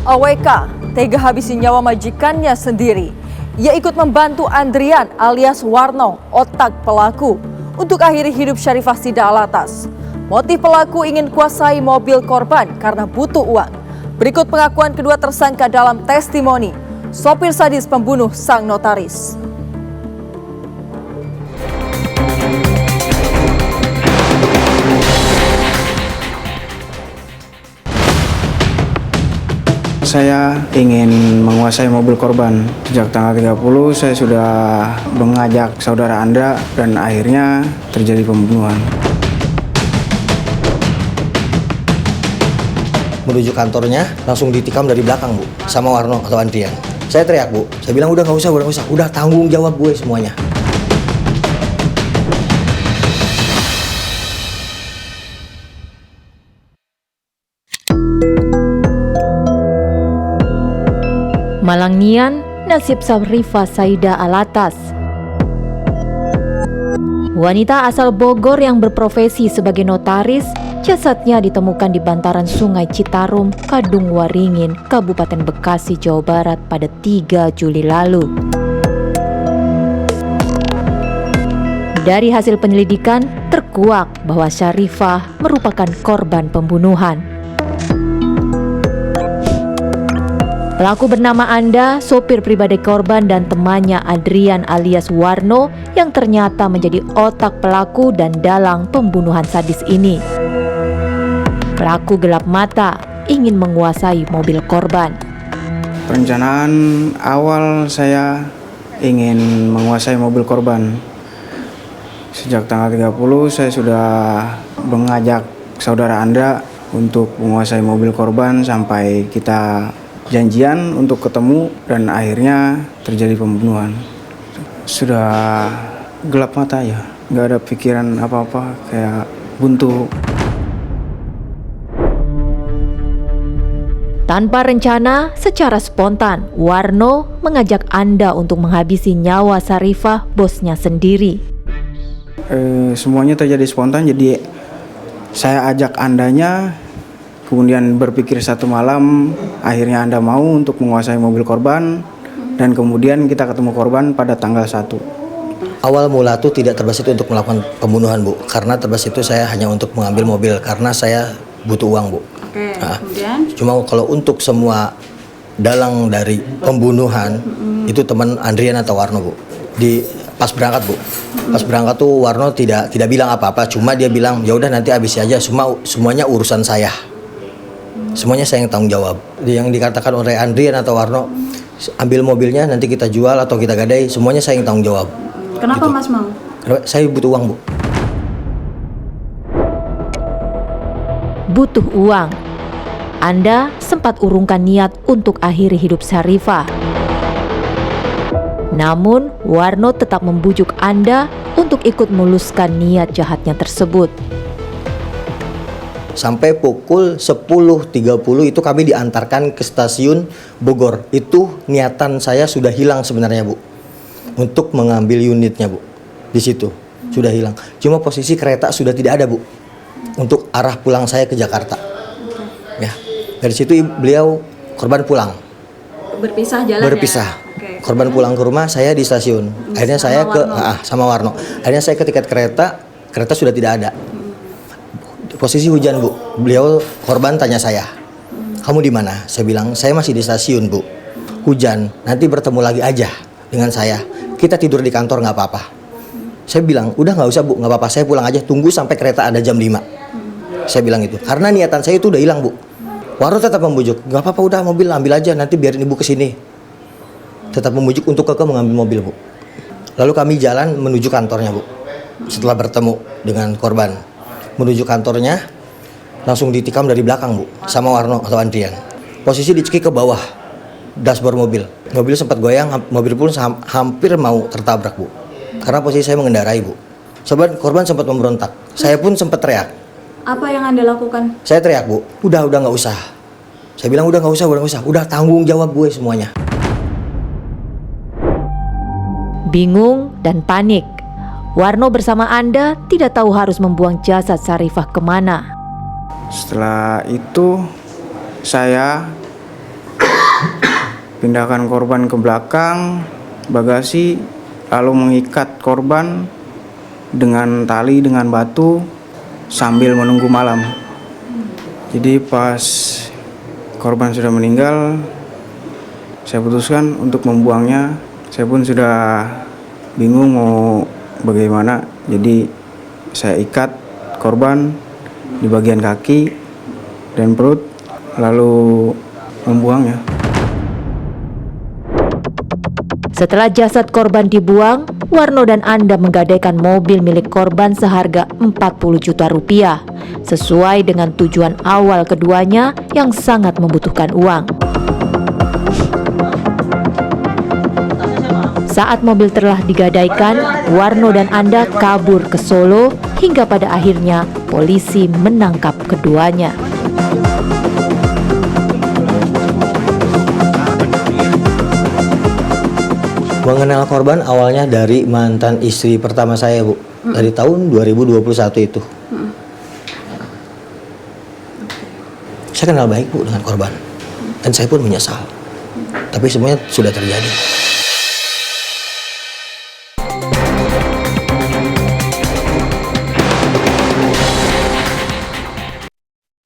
AWK tega habisi nyawa majikannya sendiri. Ia ikut membantu Andrian alias Warno, otak pelaku, untuk akhiri hidup Syarifah Sida Alatas. Motif pelaku ingin kuasai mobil korban karena butuh uang. Berikut pengakuan kedua tersangka dalam testimoni sopir sadis pembunuh sang notaris. Saya ingin menguasai mobil korban. Sejak tanggal 30 saya sudah mengajak saudara Anda dan akhirnya terjadi pembunuhan. Menuju kantornya langsung ditikam dari belakang, Bu, sama Warno atau Andrian. Saya teriak, Bu. Saya bilang udah nggak usah. Udah tanggung jawab gue semuanya. Malangnian nasib Syarifah Sida Alatas. Wanita asal Bogor yang berprofesi sebagai notaris, jasadnya ditemukan di bantaran Sungai Citarum, Kadung Waringin, Kabupaten Bekasi, Jawa Barat pada 3 Juli lalu. Dari hasil penyelidikan, terkuak bahwa Syarifah merupakan korban pembunuhan. Pelaku bernama Anda, sopir pribadi korban dan temannya Adrian alias Warno yang ternyata menjadi otak pelaku dan dalang pembunuhan sadis ini. Pelaku gelap mata, ingin menguasai mobil korban. Perencanaan awal saya ingin menguasai mobil korban. Sejak tanggal 30 saya sudah mengajak saudara Anda untuk menguasai mobil korban sampai kita janjian untuk ketemu dan akhirnya terjadi pembunuhan. Sudah gelap mata ya, nggak ada pikiran apa-apa, kayak buntu. Tanpa rencana, secara spontan, Warno mengajak Anda untuk menghabisi nyawa Syarifah, bosnya sendiri. Semuanya terjadi spontan, jadi saya ajak Andanya. Kemudian berpikir satu malam, akhirnya Anda mau untuk menguasai mobil korban, dan kemudian kita ketemu korban pada tanggal 1. Awal mula tuh tidak terbesit untuk melakukan pembunuhan, Bu. Karena terbesit itu saya hanya untuk mengambil mobil, karena saya butuh uang, Bu. Oke, kemudian? Cuma kalau untuk semua dalang dari pembunuhan, itu teman Andrian atau Warno, Bu. Pas berangkat, Bu. Pas berangkat tuh Warno tidak bilang apa-apa, cuma dia bilang, ya udah nanti habisi aja, semuanya urusan saya. Semuanya saya yang tanggung jawab. Yang dikatakan oleh Andrian atau Warno, ambil mobilnya nanti kita jual atau kita gadai, semuanya saya yang tanggung jawab. Kenapa gitu. Mas mau? Karena saya butuh uang, Bu. Butuh uang. Anda sempat urungkan niat untuk akhiri hidup Syarifah. Namun, Warno tetap membujuk Anda untuk ikut meluluskan niat jahatnya tersebut. Sampai pukul 10.30 itu kami diantarkan ke stasiun Bogor. Itu niatan saya sudah hilang sebenarnya, Bu. Untuk mengambil unitnya, Bu. Di situ sudah hilang. Cuma posisi kereta sudah tidak ada, Bu. Untuk arah pulang saya ke Jakarta. Ya. Dari situ beliau korban pulang. Berpisah jalan Berpisah. ya? Okay. Korban pulang ke rumah, saya di stasiun. Akhirnya saya sama Warno. Akhirnya saya ke tiket kereta sudah tidak ada. Posisi hujan, Bu. Beliau korban tanya saya, kamu di mana? Saya bilang, saya masih di stasiun, Bu. Hujan, nanti bertemu lagi aja dengan saya. Kita tidur di kantor nggak apa-apa. Saya bilang, udah nggak usah, Bu, nggak apa-apa. Saya pulang aja, tunggu sampai kereta ada jam 5. Saya bilang itu, karena niatan saya itu udah hilang, Bu. Warno tetap membujuk, nggak apa-apa, udah mobil ambil aja, nanti biarin ibu kesini. Tetap membujuk untuk keke mengambil mobil, Bu. Lalu kami jalan menuju kantornya, Bu. Setelah bertemu dengan korban. Menuju kantornya langsung ditikam dari belakang, Bu, sama Warno atau Andrian. Posisi dicekik ke bawah dashboard mobil. Mobil sempat goyang, mobil pun hampir mau tertabrak, Bu. Karena posisi saya mengendarai, Bu. Korban sempat memberontak. Saya pun sempat teriak. Apa yang Anda lakukan? Saya teriak, Bu, udah nggak usah. Saya bilang udah nggak usah. Udah tanggung jawab gue semuanya. Bingung dan panik, Warno bersama Anda tidak tahu harus membuang jasad Syarifah kemana. Setelah itu saya pindahkan korban ke belakang bagasi, lalu mengikat korban dengan tali dengan batu sambil menunggu malam. Jadi pas korban sudah meninggal, saya putuskan untuk membuangnya. Saya pun sudah bingung mau bagaimana, jadi saya ikat korban di bagian kaki dan perut lalu membuangnya. Setelah jasad korban dibuang, Warno dan Anda menggadaikan mobil milik korban seharga 40 juta rupiah, sesuai dengan tujuan awal keduanya yang sangat membutuhkan uang. Saat mobil telah digadaikan, Warno dan Anda kabur ke Solo hingga pada akhirnya polisi menangkap keduanya. Mengenal korban awalnya dari mantan istri pertama saya, Bu. Dari tahun 2021 itu. Saya kenal baik, Bu, dengan korban. Dan saya pun menyesal. Tapi semuanya sudah terjadi.